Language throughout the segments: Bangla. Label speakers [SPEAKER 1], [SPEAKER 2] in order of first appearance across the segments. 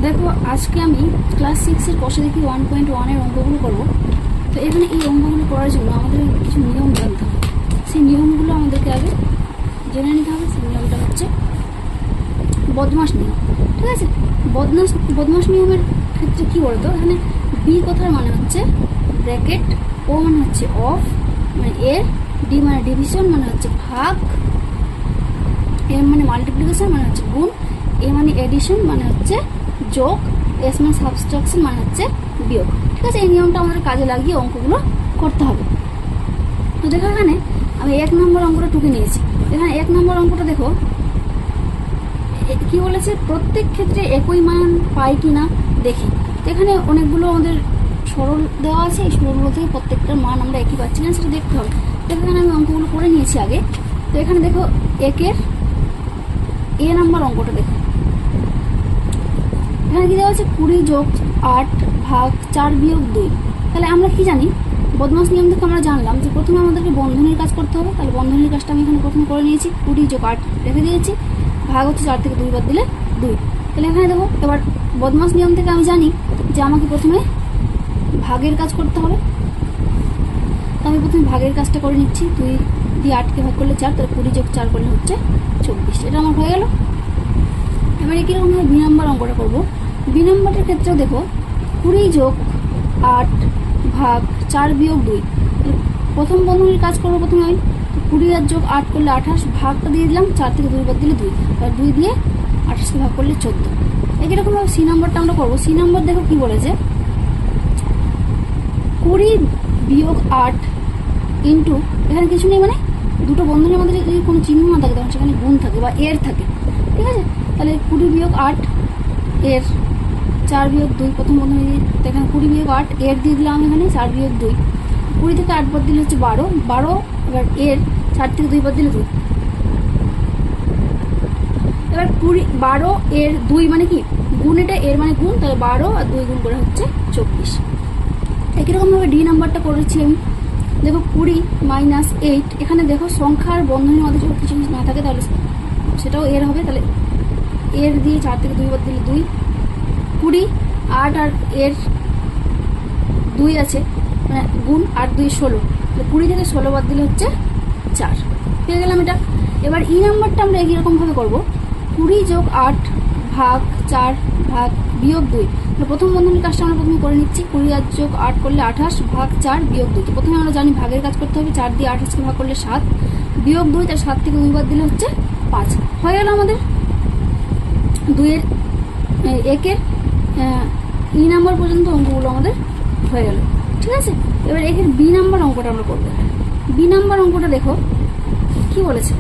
[SPEAKER 1] দেখো আজকে আমি ক্লাস 6 এর কোষে দেখি 1.1 এর অঙ্কগুলো করব। তো এখানে এই অঙ্কগুলো করার জন্য আমাদের কিছু নিয়ম জানতে হবে। সেই নিয়মগুলো আমাদেরকে আগে জেনে নিতে হবে। সেই নিয়মটা হচ্ছে বদমাশ নিয়ম। ঠিক আছে, বদমাশ নিয়মের ক্ষেত্রে কি বলতো, এখানে বি কথার মানে হচ্ছে ব্র্যাকেট, ও মানে হচ্ছে অফ মানে এর, ডি মানে ডিভিশন মানে হচ্ছে ভাগ, এম মানে মাল্টিপ্লিকেশন মানে হচ্ছে গুণ, এ মানে এডিশন মানে হচ্ছে যোগ, এস মানে সাবস্ট্রাকশন মানে হচ্ছে বিয়োগ। ঠিক আছে, এই নিয়মটা আমাদের কাজে লাগিয়ে অঙ্কগুলো করতে হবে। তো দেখো এখানে আমি 1 নম্বর অঙ্কটা টুকে নিয়েছি। এখানে 1 নম্বর অঙ্কটা দেখো কি বলেছে, প্রত্যেক ক্ষেত্রে একই মান পাই কিনা দেখি। তো এখানে অনেকগুলো আমাদের সরল দেওয়া আছে, এই সরলগুলো থেকে প্রত্যেকটার মান আমরা একই পাচ্ছি না সেটা দেখতে হবে। তো এখানে আমি অঙ্কগুলো করে নিয়েছি আগে। তো এখানে দেখো 1 এ নাম্বার অঙ্কটা দেখো, এখানে কি দেওয়া আছে 20 যোগ 8 ভাগ 4 বিয়োগ 2। তাহলে আমরা কি জানি, বদমাশ নিয়ম থেকে আমরা জানলাম যে প্রথমে আমাদেরকে বন্ধনীর কাজ করতে হবে। তাহলে বন্ধনীর কাজটা আমি এখানে প্রথমে করে নিয়েছি, 20 যোগ 8 রেখে দিয়েছি, ভাগ হচ্ছে 4 থেকে 2 বাদ দিলে 2। তাহলে এখানে দেখো এবার বদমাশ নিয়ম থেকে আমি জানি যে আমাকে প্রথমে ভাগের কাজ করতে হবে। তো আমি প্রথমে ভাগের কাজটা করে নিচ্ছি। 2 দিয়ে 8কে ভাগ করলে 4, তাহলে 20 যোগ 4 করলে হচ্ছে 24। এটা আমার হয়ে গেল। এবার কীরকমভাবে বি নাম্বার অঙ্কটা করবো। বি নাম্বারের ক্ষেত্রেও দেখো 20 যোগ 8 ভাগ 4 বিয়োগ 2। প্রথম বন্ধনীর কাজ করবো প্রথমে আমি। 20 আর যোগ 8 করলে 28, ভাগটা দিয়ে দিলাম, 4 থেকে 2 বাদ দিলে 2, আর 2 দিয়ে 28কে ভাগ করলে 14। একইরকমভাবে সি নাম্বারটা আমরা করবো। সি নাম্বার দেখো কি বলেছে, 20 বিয়োগ 8 ইন্টু, এখানে কিছু নেই মানে দুটো বন্ধনীর মধ্যে যদি কোনো চিহ্ন না থাকে তখন সেখানে গুণ থাকে বা এর থাকে। ঠিক আছে, তাহলে 20 বিয়োগ 8 এর 4 বিয়োগ 2 প্রথম বন্ধনী দিয়ে, এখানে 20 বিয়োগ 8 এর দিয়ে দিলাম, এখানে 4 বিয়োগ 2, 20 থেকে 8 বাদ দিলে হচ্ছে 12, এবার এর 4 থেকে 2 বাদ দিলে 2। এবার 12 এর 2 মানে কি গুণ, এটা এর মানে গুণ, তাহলে 12 আর 2 গুণ করে হচ্ছে 24। একইরকমভাবে ডি নাম্বারটা করেছি আমি। দেখো 20 মাইনাস 8, এখানে দেখো সংখ্যার বন্ধনীর মধ্যে যদি কিছু না থাকে তাহলে সেটাও এর হবে। তাহলে এর দিয়ে 4 থেকে 2 বাদ দিলে 2, 20 8 আর এর 2 আছে মানে গুণ, 8 2 16, তাহলে 20 থেকে 16 বাদ দিলে হচ্ছে 4। পেয়ে গেলাম এটা। এবার ই নাম্বারটা আমরা একইরকমভাবে করবো। 20 যোগ 8 ভাগ 4 ভাগ বিয়োগ 2। প্রথম বন্ধনীর কাজটা আমরা প্রথমে করে নিচ্ছি। 20 আর যোগ 8 করলে 28 ভাগ 4 বিয়োগ 2। তো প্রথমে আমরা জানি ভাগের কাজ করতে হবে। 4 দিয়ে 28কে ভাগ করলে 7 বিয়োগ 2, তার 7 থেকে 2 বাদ দিলে হচ্ছে 5। হয়ে গেল আমাদের 2-এর 1-এর ই নাম্বার পর্যন্ত অঙ্কগুলো আমাদের হয়ে গেল। ঠিক আছে, এবার এর বি নাম্বার অঙ্কটা আমরা করবো। বি নাম্বার অঙ্কটা দেখো কি বলেছে,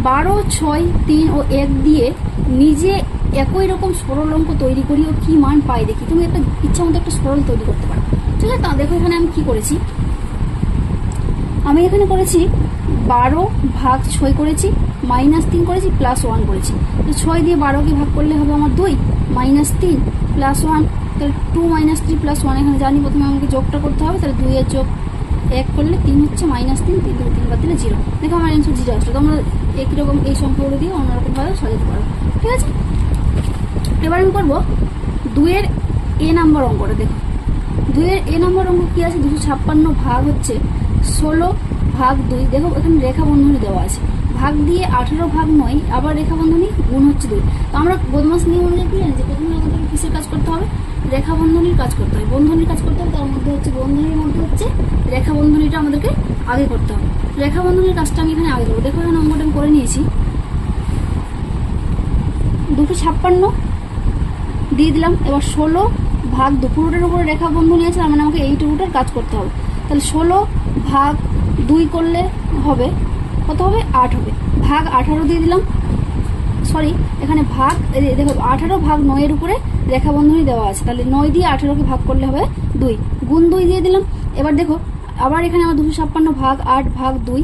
[SPEAKER 1] 12 6 3 ও 1 দিয়ে নিজে একই রকম সরল অঙ্ক তৈরি করি ও কি মান পাই দেখি। তুমি একটা ইচ্ছা মতো একটা সরল তৈরি করতে পারো। ঠিক আছে, তা দেখো এখানে আমি কি করেছি, আমি এখানে করেছি 12 ভাগ 6 করেছি, -3 করেছি, +1 করেছি। তো 6 দিয়ে 12কে ভাগ করলে হবে আমার 2, -3 +1, তাহলে 2 - 3 +1। এখানে জানি প্রথমে আমাকে যোগটা করতে হবে। তাহলে 2 এর যোগ 1 করলে 3 হচ্ছে, -3 3 থেকে 3 বাদ দিলে 0। দেখো আমার অ্যান্সার 0 আসলো। তোমরা একই রকম এই সংখ্যাগুলো দিয়ে অন্যরকমভাবে সাজাতে পারো। ঠিক আছে, এবার আমি করবো 2-এর এ নাম্বার অঙ্কটা। দেখো 2-এর এ নাম্বার অঙ্ক কি আছে, 256 ভাগ হচ্ছে 16 ভাগ 2। দেখো এখানে রেখা বন্ধনী দেওয়া আছে, ভাগ দিয়ে 18 ভাগ 9, আবার রেখা বন্ধনী গুণ হচ্ছে 2। তো আমরা বদমাশ নিয়ম অনুযায়ী কি জানি যে প্রথমে আমাদেরকে কিসের কাজ করতে হবে, রেখা বন্ধনীর কাজ করতে হবে, বন্ধনীর কাজ করতে হবে। তার মধ্যে হচ্ছে বন্ধনীর মধ্যে হচ্ছে রেখা বন্ধনীটা আমাদেরকে আগে করতে হবে। রেখা বন্ধনীর কাজটা আমি এখানে আগে করবো। দেখো এখানে অঙ্কটা আমি করে নিয়েছি। 256 দিয়ে দিলাম, এবার 16 ভাগ 2, পুরোটার উপরে রেখা বন্ধনী আছে, তার মানে আমাকে এইটুকুটার কাজ করতে হবে। তাহলে 16 ভাগ 2 করলে হবে কত হবে, 8 হবে, ভাগ 18 দিয়ে দিলাম, সরি এখানে ভাগ, দেখো 18 ভাগ 9-এর উপরে রেখা বন্ধনী দেওয়া আছে, তাহলে 9 দিয়ে 18কে ভাগ করলে হবে 2, গুণ 2 দিয়ে দিলাম। এবার দেখো আবার এখানে আমার 256 ভাগ 8 ভাগ 2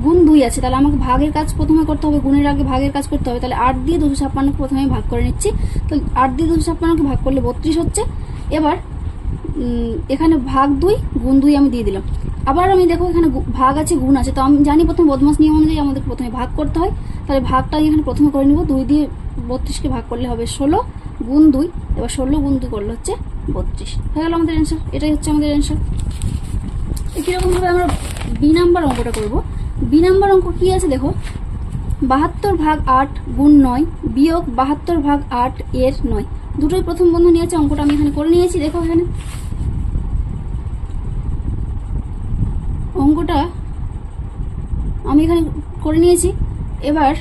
[SPEAKER 1] গুণ 2 আছে, তাহলে আমাকে ভাগের কাজ প্রথমে করতে হবে, গুণের আগে ভাগের কাজ করতে হবে। তাহলে 8 দিয়ে 256কে প্রথমে ভাগ করে নিচ্ছি। তো 8 দিয়ে 256কে ভাগ করলে 32 হচ্ছে। এবার এখানে ভাগ 2 গুণ 2 আমি দিয়ে দিলাম। আবার আমি দেখো এখানে ভাগ আছে গুণ আছে, তো আমি জানি প্রথমে বদমাশ নিয়ম অনুযায়ী আমাদের প্রথমে ভাগ করতে হয়। তাহলে ভাগটা এখানে প্রথমে করে নিব, 2 দিয়ে 32কে ভাগ করলে হবে 16 গুণ 2, এবার 16 গুণ 2 করলে হচ্ছে 32, হয়ে গেল আমাদের অ্যান্সার। এটাই হচ্ছে আমাদের অ্যান্সার। একইরকমভাবে আমরা বি নাম্বার অঙ্কটা করব। বি নাম্বার অঙ্ক কি আছে দেখো, 72 ভাগ 8 গুণ 9 বিয়োগ 72 ভাগ 8 এর 9, দুটোই প্রথম বন্ধনী আছে। অঙ্কটা আমি এখানে করে নিয়েছি, দেখো এখানে অঙ্কটা আমি এখানে করে নিয়েছি। এবার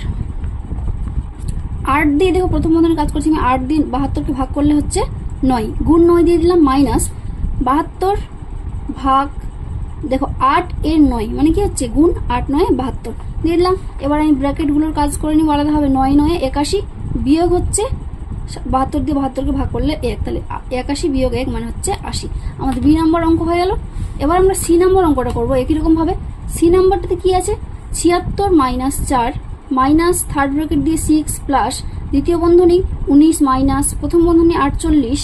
[SPEAKER 1] 8 দিয়ে দেখো প্রথম বন্ধনে কাজ করছি আমি, 8 দিয়ে 72কে ভাগ করলে হচ্ছে 9 গুণ 9 দিয়ে দিলাম মাইনাস 72 ভাগ দেখো 8 এর 9 মানে কি হচ্ছে গুণ 8 9 72 দিয়ে দিলাম। এবার আমি ব্র্যাকেটগুলোর কাজ করে নিব আলাদা হবে, 9 9 81 বিয়োগ হচ্ছে 72 দিয়ে 72কে ভাগ করলে 1, তাহলে 81 বিয়োগ 1 মানে হচ্ছে 80। আমাদের বি নাম্বার অঙ্ক হয়ে গেল। এবার আমরা সি নাম্বার অঙ্কটা করবো একই রকম ভাবে। সি নাম্বারটাতে কি আছে, 76 মাইনাস 4 মাইনাস থার্ড ব্র্যাকেট দিয়ে 6 প্লাস দ্বিতীয় বন্ধনী 19 মাইনাস প্রথম বন্ধনী 48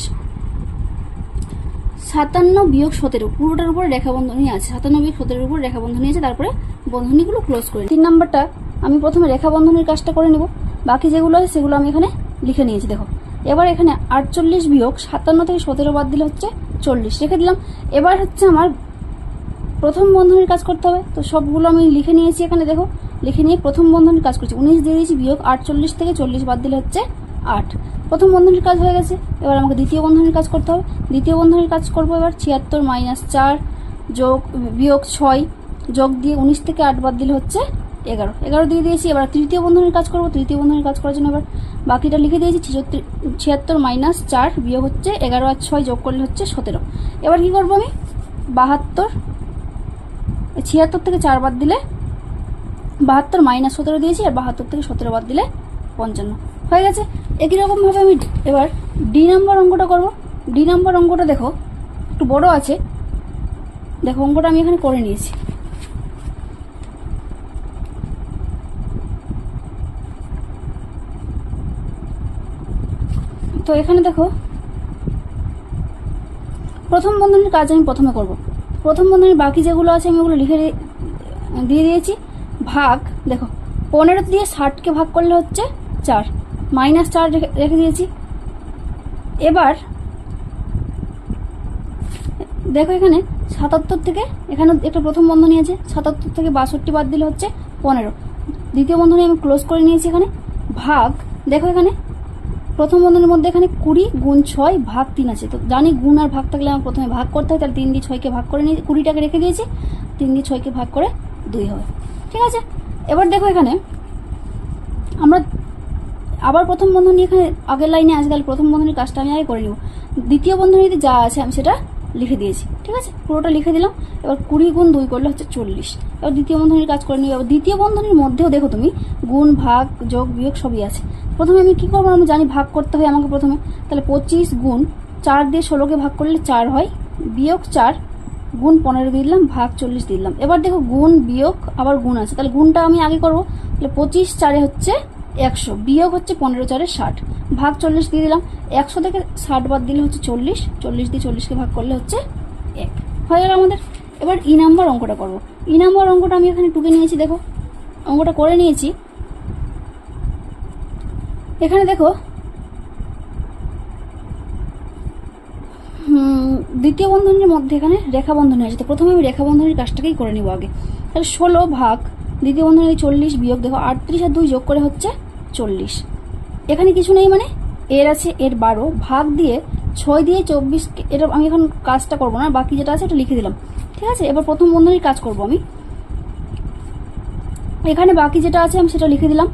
[SPEAKER 1] 57 বিয়োগ 17, পুরোটার উপরে রেখা বন্ধনী আছে, 57 বিয়োগ 17 উপর রেখা বন্ধনী আছে, তারপরে বন্ধনীগুলো ক্লোজ করে। 3 নাম্বারটা আমি প্রথমে রেখা বন্ধনীর কাজটা করে নিব, বাকি যেগুলো আছে সেগুলো আমি এখানে লিখে নিয়েছি দেখো। এবার এখানে 48 বিয়োগ 57 থেকে 17 বাদ দিলে হচ্ছে 40 রেখে দিলাম। এবার হচ্ছে আমার প্রথম বন্ধনীর কাজ করতে হবে, তো সবগুলো আমি লিখে নিয়েছি এখানে দেখো, লিখে নিয়ে প্রথম বন্ধনীর কাজ করছি, 19 দিয়ে দিয়েছি বিয়োগ 48 থেকে 40 বাদ দিলে হচ্ছে 8, প্রথম বন্ধনীর কাজ হয়ে গেছে। এবার আমাকে দ্বিতীয় বন্ধনীর কাজ করতে হবে, দ্বিতীয় বন্ধনীর কাজ করবো। এবার 76 মাইনাস 4 যোগ বিয়োগ 6 যোগ দিয়ে 19 থেকে 8 বাদ দিলে হচ্ছে 11, 11 দিয়ে দিয়েছি। এবার তৃতীয় বন্ধনীর কাজ করবো, তৃতীয় বন্ধনীর কাজ করার জন্য এবার বাকিটা লিখে দিয়েছি, 76 মাইনাস 4 বিয়োগ হচ্ছে 11 আর 6 যোগ করলে হচ্ছে 17। এবার কি করবো আমি, 72 76 থেকে 4 বাদ দিলে 72 মাইনাস 17 দিয়েছি, আর 72 থেকে 17 বাদ দিলে 55 হয়ে গেছে। একই রকম ভাবে আমি এবার ডি নাম্বার অঙ্কটা করব। ডি নাম্বার অঙ্কটা দেখো একটু বড় আছে, দেখো অঙ্কটা আমি এখানে করে নিয়েছি। তো এখানে দেখো প্রথম বন্ধনীর কাজ আমি প্রথমে করব। প্রথম বন্ধনীর বাকি যেগুলো আছে আমি ওগুলো লিখে দিয়ে দিয়েছি। ভাগ দেখো 15 দিয়ে 60কে ভাগ করলে হচ্ছে 4, মাইনাস 4 রেখে দিয়েছি। এবার দেখো এখানে 77 থেকে, এখানে একটা প্রথম বন্ধনী আছে, 77 থেকে 62 বাদ দিলে হচ্ছে 15, দ্বিতীয় বন্ধনী আমি ক্লোজ করে নিয়েছি এখানে। ভাগ দেখো এখানে প্রথম বন্ধনীর মধ্যে এখানে 20 গুণ 6 ভাগ 3 আছে, তো জানি গুণ আর ভাগ থাকলে আমার প্রথমে ভাগ করতে হয়, তাহলে 3 দিয়ে 6কে ভাগ করে নিয়ে 20টাকে রেখে দিয়েছি, 3 দিয়ে 6কে ভাগ করে 2 হবে, ঠিক আছে। এবার দেখো এখানে আমরা আবার প্রথম বন্ধনী এখানে আগের লাইনে আছে, তাহলে প্রথম বন্ধনীর কাজটা আমি আগে করে নিব। দ্বিতীয় বন্ধনীতে যা আছে আমি সেটা লিখে দিয়েছি, ঠিক আছে, পুরোটা লিখে দিলাম। এবার 20 গুণ 2 করলে হচ্ছে 40। এবার দ্বিতীয় বন্ধনীর কাজ করে নিব। এবার দ্বিতীয় বন্ধনীর মধ্যেও দেখো তুমি গুণ ভাগ যোগ বিয়োগ সবই আছে। প্রথমে আমি কি করবো, আমি জানি ভাগ করতে হয় আমাকে প্রথমে, তাহলে 25 গুণ 4 দিয়ে 16কে ভাগ করলে 4 হয়, বিয়োগ 4 গুণ 15 দিয়ে দিলাম, ভাগ 40 দিয়ে দিলাম। এবার দেখো গুণ বিয়োগ আবার গুণ আছে, তাহলে গুণটা আমি আগে করবো, তাহলে 25 4 হচ্ছে 100, বিয়োগ হচ্ছে 15 4 60, ভাগ 40 দিয়ে দিলাম। 100 থেকে 60 বাদ দিলে হচ্ছে 40, 40 দিয়ে 40কে ভাগ করলে হচ্ছে 1 হয়ে গেল আমাদের। এবার ই নাম্বার অঙ্কটা করবো। ই নাম্বার অঙ্কটা আমি এখানে টুকে নিয়েছি, দেখো অঙ্কটা করে নিয়েছি। এখানে দেখো দ্বিতীয় বন্ধনীর মধ্যে এখানে রেখা বন্ধনী আছে, তো প্রথমে আমি রেখা বন্ধনীর কাজটাকেই করে নিব আগে। তাহলে 16 ভাগ দ্বিতীয় বন্ধনী 40 বিয়োগ দেখো 38 আর 2 যোগ করে হচ্ছে 40। এখানে কিছু নেই মানে এর আছে, এর 12 ভাগ দিয়ে 6 দিয়ে 24, এটা আমি এখন কাজটা করবো না, বাকি যেটা আছে এটা লিখে দিলাম, ঠিক আছে। এবার প্রথম বন্ধনীর কাজ করব আমি, এখানে বাকি যেটা আছে আমি সেটা লিখে দিলাম।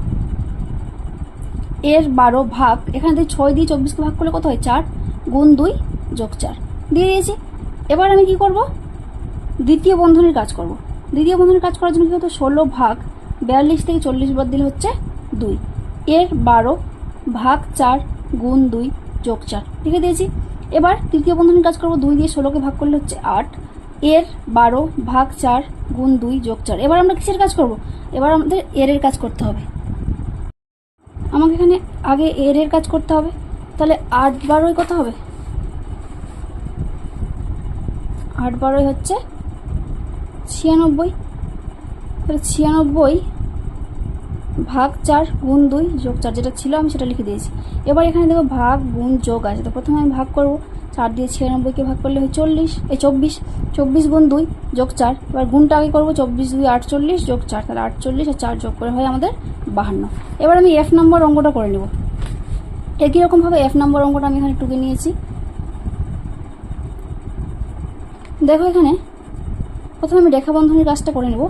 [SPEAKER 1] এর 12 ভাগ এখানে 6 দিয়ে 24কে ভাগ করলে কত হয় 4, গুণ 2 যোগ 4 দিয়ে দিয়েছি। এবার আমি কি করব, দ্বিতীয় বন্ধনীর কাজ করব। দ্বিতীয় বন্ধনীর কাজ করার জন্য কি হতো, 16 ভাগ 42 থেকে 40 বাদ দিলে হচ্ছে 2, এর 12 ভাগ 4 গুণ 2 যোগ 4 লিখে দিয়েছি। এবার তৃতীয় বন্ধনীর কাজ করব, 2 দিয়ে 16কে ভাগ করলে হচ্ছে 8, এর 12 ভাগ 4 গুণ 2 যোগ 4। এবার আমরা কিসের কাজ করব, এবার আমাদের এর কাজ করতে হবে। আমাকে এখানে আগে এর কাজ করতে হবে, তাহলে 8 12 কত হবে, 8 12 হচ্ছে 96, তাহলে 96 ভাগ 4 গুণ 2 যোগ 4, যেটা ছিল আমি সেটা লিখে দিয়েছি। এবার এখানে দেখো ভাগ গুণ যোগ আছে, তো প্রথমে আমি ভাগ করব। 4 দিয়ে 96কে ভাগ করলে হয় 24, 24 গুণ 2 যোগ 4। এবার গুণটা আগে করবো, 24 2 48 যোগ 4, তাহলে 48 আর 4 যোগ করে হয় আমাদের 52। এবার আমি F নম্বর অঙ্কটা করে নেব। একই রকমভাবে F নম্বর অঙ্কটা আমি এখানে টুকে নিয়েছি। দেখো এখানে প্রথমে আমি রেখা বন্ধনীর কাজটা করে নেব।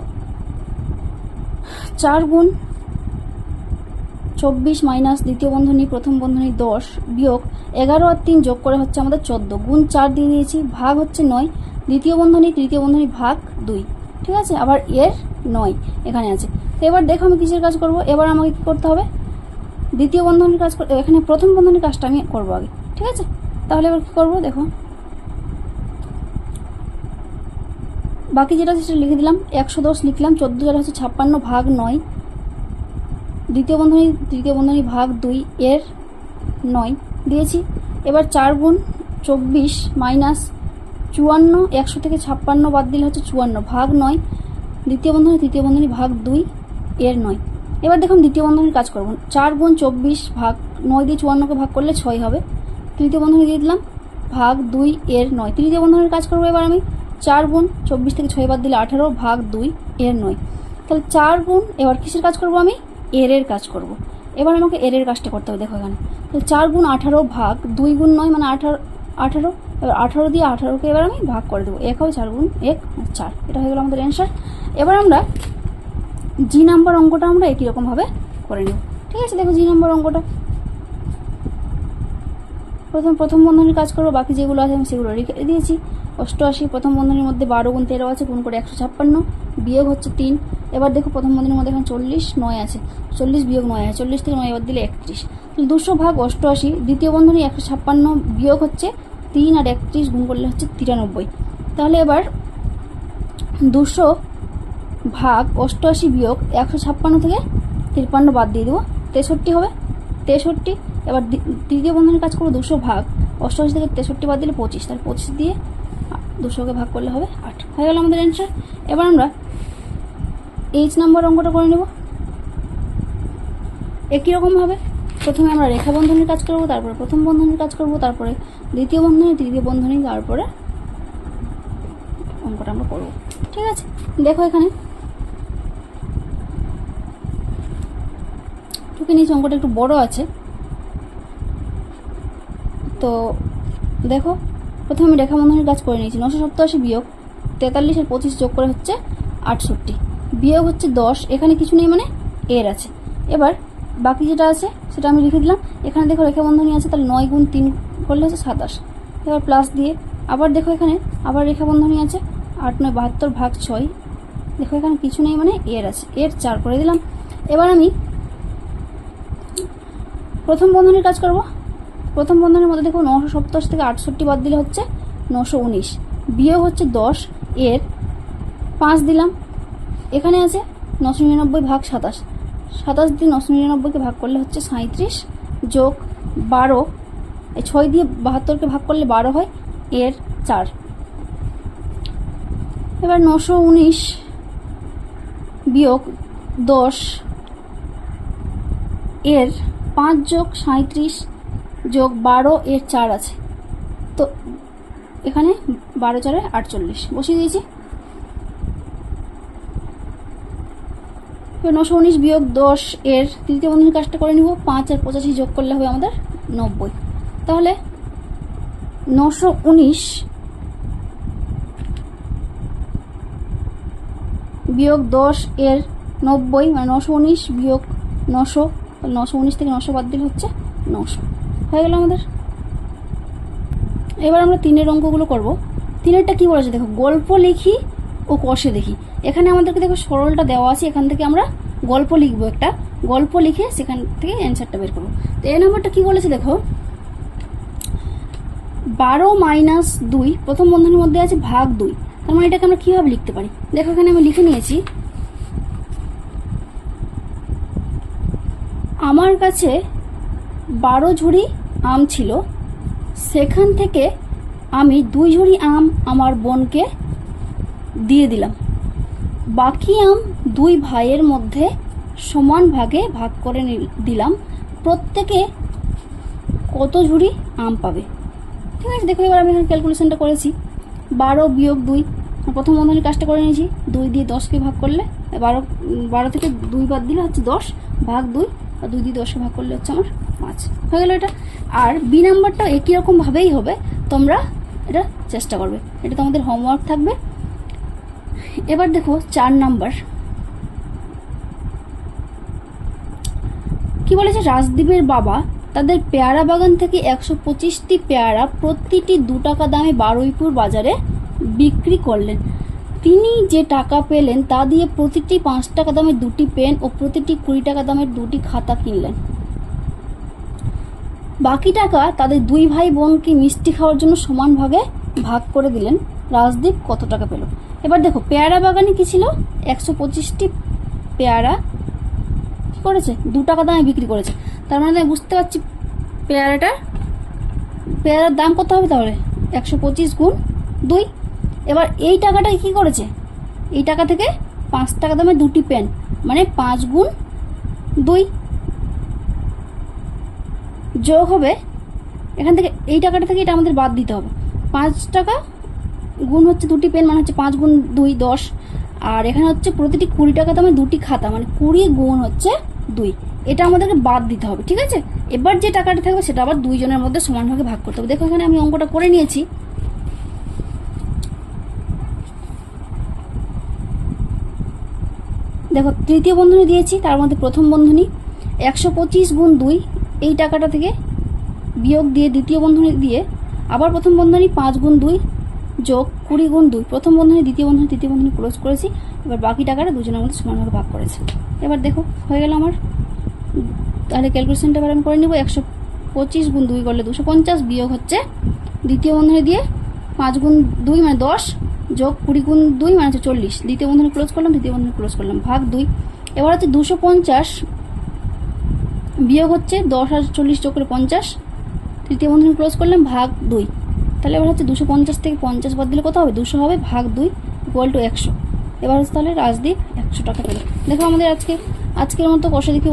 [SPEAKER 1] 4 গুণ 24 মাইনাস দ্বিতীয় বন্ধনী প্রথম বন্ধনী 10 বিয়োগ 11 আর 3 যোগ করে হচ্ছে আমাদের 14, গুণ 4 দিয়ে দিয়েছি, ভাগ হচ্ছে 9, দ্বিতীয় বন্ধনী তৃতীয় বন্ধনী ভাগ 2, ঠিক আছে। আবার এর 9 এখানে আছে। তো এবার দেখো আমি কিসের কাজ করব। এবার আমাকে কি করতে হবে, দ্বিতীয় বন্ধনীর কাজ, এখানে প্রথম বন্ধনীর কাজটা আমি করবো আগে, ঠিক আছে। তাহলে এবার কি করব, দেখো বাকি যেটা সেটা লিখে দিলাম। 110 লিখলাম, 14 যেটা হচ্ছে 56 ভাগ 9, দ্বিতীয় বন্ধনী তৃতীয় বন্ধনী ভাগ 2 এর 9 দিয়েছি। এবার 4 গুণ 24 মাইনাস 54, 100 থেকে 56 বাদ দিলে হচ্ছে 54 ভাগ 9, দ্বিতীয় বন্ধনী তৃতীয় বন্ধনী ভাগ 2 এর 9। এবার দেখুন দ্বিতীয় বন্ধনীর কাজ করব। 4 গুণ 24 ভাগ 9 দিয়ে 54কে ভাগ করলে 6 হবে, তৃতীয় বন্ধনী দিয়ে দিলাম ভাগ 2 এর 9, তৃতীয় বন্ধনীর কাজ করবো। এবার আমি 4 গুণ 24 থেকে 6 বাদ দিলে 18 ভাগ 2 এর 9, তাহলে 4 গুণ, এবার কিসের কাজ করব, আমি এর কাজ করব। এবার আমাকে এর কাজটা করতে হবে। দেখো এখানে তাহলে 4 গুণ 18 ভাগ 2 গুণ 9 মানে 18, এবার 18 দিয়ে 18কে এবার আমি ভাগ করে দেবো, 1 হবে, 4 গুণ 1 4, এটা হয়ে গেল আমাদের অ্যান্সার। এবার আমরা জি নাম্বার অঙ্কটা আমরা একই রকমভাবে করে নেব, ঠিক আছে। দেখো জি নাম্বার অঙ্কটা প্রথম বন্ধনীর কাজ করবো, বাকি যেগুলো আছে আমি সেগুলো রেখে দিয়েছি। 88 প্রথম বন্ধনীর মধ্যে 12 গুণ 13 আছে, গুণ করে 156 বিয়োগ হচ্ছে 3। এবার দেখো প্রথম বন্ধনীর মধ্যে এখানে 40 9 আছে, 40 বিয়োগ 9 আছে, 40 থেকে 9 বাদ দিলে 31, 200 ভাগ 88, দ্বিতীয় বন্ধনী 156 বিয়োগ হচ্ছে 3 আর 31 গুণ করলে হচ্ছে 93। তাহলে এবার 200 ভাগ 88 বিয়োগ 156 থেকে 53 বাদ দিয়ে দেবো, 63 হবে, 63। এবার তৃতীয় বন্ধনীর কাজ করবো, 200 ভাগ 88 থেকে 63 বাদ দিলে 25, তাহলে 25 দিয়ে 200কে ভাগ করলে হবে 8, হয়ে গেল আমাদের অ্যান্সার। এবার আমরা এইচ নাম্বার অঙ্কটা করে নেব একই রকমভাবে। প্রথমে আমরা রেখা বন্ধনীর কাজ করব, তারপরে প্রথম বন্ধনীর কাজ করব, তারপরে দ্বিতীয় বন্ধনী তৃতীয় বন্ধনী, তারপরে অঙ্কটা আমরা করব, ঠিক আছে। দেখো এখানে টুকে নিচে অঙ্কটা একটু বড় আছে, তো দেখো প্রথমে আমি রেখা বন্ধনীর কাজ করে নিয়েছি। 987 বিয়োগ 43 আর 25 যোগ করে হচ্ছে 68 বিয়োগ হচ্ছে 10, এখানে কিছু নেই মানে এর আছে। এবার বাকি যেটা আছে সেটা আমি লিখে দিলাম। এখানে দেখো রেখা বন্ধনী আছে, তাহলে 9 গুণ 3 করলে হচ্ছে 27, এবার প্লাস দিয়ে আবার দেখো এখানে আবার রেখা বন্ধনী আছে, 8 9 72 ভাগ 6, দেখো এখানে কিছু নেই মানে এর আছে, এর 4 করে দিলাম। এবার আমি প্রথম বন্ধনীর কাজ করব। প্রথম বন্ধনীর মধ্যে দেখো 987 থেকে 68 বাদ দিলে হচ্ছে 919 বিয়োগ হচ্ছে 10 এর 5 দিলাম, এখানে আছে 999 ভাগ 27, 27 দিয়ে 999কে ভাগ করলে হচ্ছে 37 যোগ 12, এই 6 দিয়ে 72কে ভাগ করলে 12 হয়, এর 4। এবার 919 বিয়োগ 10 এর 5 যোগ 37 যোগ 12 এর 4 আছে, তো এখানে 12 4 48 বসিয়ে দিয়েছি। 919 বিয়োগ 10 এর তৃতীয় বন্ধনীর কাজটা করে নিব, 5 আর 85 যোগ করলে হবে আমাদের 90, তাহলে 919 বিয়োগ 10 এর 90 মানে 919 বিয়োগ 900, 919 থেকে 900 বাদ দিলে হচ্ছে 900, হয়ে গেল আমাদের। এবার আমরা 3-এর অঙ্কগুলো করব। 3-এরটা কি বলেছে দেখো, গল্প লিখি ও কষে দেখি। এখানে আমাদেরকে দেখো সরলটা দেওয়া আছে, এখান থেকে আমরা গল্প লিখবো, একটা গল্প লিখে সেখান থেকে অ্যান্সারটা বের করবো। তো এই নাম্বারটা কি বলেছে দেখো, 12 মাইনাস 2 প্রথম বন্ধনীর মধ্যে আছে ভাগ 2, তার মানে এটাকে আমরা কিভাবে লিখতে পারি, দেখো এখানে আমি লিখে নিয়েছি। আমার কাছে 12 ঝুড়ি আম ছিল, সেখান থেকে আমি 2 ঝুড়ি আম আমার বোনকে দিয়ে দিলাম, বাকি আম 2 ভাইয়ের মধ্যে সমান ভাগে ভাগ করে দিলাম, প্রত্যেকে কত ঝুড়ি আম পাবে। ঠিক আছে, দেখো এবার আমি এখানে ক্যালকুলেশনটা করেছি। 12 বিয়োগ 2, প্রথম বন্ধনীর কাজটা করে নিয়েছি। 2 দিয়ে 10কে ভাগ করলে 12 থেকে 2 বাদ দিলে হচ্ছে 10 ভাগ 2, আর 2 দিয়ে 10কে ভাগ করলে হচ্ছে আমার 5 হয়ে গেল এটা। আর বি নাম্বারটাও একই রকম ভাবেই হবে, তোমরা এটা চেষ্টা করবে, এটা তোমাদের হোমওয়ার্ক থাকবে। এবার দেখো 4 নাম্বার কি বলেছে, রাজদীপের বাবা তাদের পেয়ারা বাগান থেকে 125টি পেয়ারা প্রতিটি 2 টাকা দামে বারুইপুর বাজারে বিক্রি করলেন। তিনি যে টাকা পেলেন তা দিয়ে প্রতিটি 5 টাকা দামের 2টি পেন ও প্রতিটি 20 টাকা দামের 2টি খাতা কিনলেন। বাকি টাকা তাদের 2 ভাই বোনকে মিষ্টি খাওয়ার জন্য সমান ভাগে ভাগ করে দিলেন। রাজদীপ কত টাকা পেল? এবার দেখো পেয়ারা বাগানে কি ছিল, 125টি পেয়ারা কি করেছে, 2 টাকা দামে বিক্রি করেছে। তার মানে আমি বুঝতে পারছি পেয়ারার দাম কত হবে, তাহলে 125 গুণ 2। এবার এই টাকাটা কি করেছে, এই টাকা থেকে 5 টাকা দামে 2টি পেন, মানে 5 গুণ 2 যোগ হবে এখান থেকে, এই টাকাটা থেকে এটা আমাদের বাদ দিতে হবে। 5 টাকা গুণ হচ্ছে 2টি পেন, মানে হচ্ছে 5 গুণ 2 10, আর এখানে হচ্ছে প্রতিটি 20 টাকা দামে 2টি খাতা, মানে 20 গুণ হচ্ছে 2, এটা আমাদেরকে বাদ দিতে হবে। ঠিক আছে, এবার যে টাকাটা থাকবে সেটা আবার 2 জনের মধ্যে সমানভাবে ভাগ করতে হবে। দেখো এখানে আমি অঙ্কটা করে নিয়েছি। দেখো তৃতীয় বন্ধনী দিয়েছি, তার মধ্যে প্রথম বন্ধনী 125 গুণ 2, এই টাকাটা থেকে বিয়োগ দিয়ে দ্বিতীয় বন্ধনী দিয়ে আবার প্রথম বন্ধনী 5 গুণ 2 যোগ 20 গুণ 2, প্রথম বন্ধনী দ্বিতীয় বন্ধনী তৃতীয় বন্ধনী ক্লোজ করেছি। এবার বাকি টাকাটা দুজনের মধ্যে সমানভাবে ভাগ করেছে। এবার দেখো হয়ে গেল আমার। তাহলে ক্যালকুলেশনটা এবার আমি করে নিব। 125 গুণ 2 করলে 250 বিয়োগ হচ্ছে দ্বিতীয় বন্ধনী দিয়ে 5 গুণ 2 মানে 10 যোগ 20 গুণ 2 মানে হচ্ছে 40, দ্বিতীয় বন্ধনী ক্লোজ করলাম, তৃতীয় বন্ধনী ক্লোজ করলাম, ভাগ 2। এবার হচ্ছে 250 বিয়োগ হচ্ছে 10 আর 40 যোগ করে 50, তৃতীয় বন্ধনী ক্লোজ করলাম, ভাগ 2। তাহলে এবার হচ্ছে 250 থেকে 50 বাদ দিলে কত হবে, 200 হবে, ভাগ 2 ইকুয়াল টু 100। এবার হচ্ছে তাহলে রাজদীপ 100 টাকা পেল। দেখো আমাদের আজকের মতো কষে দেখি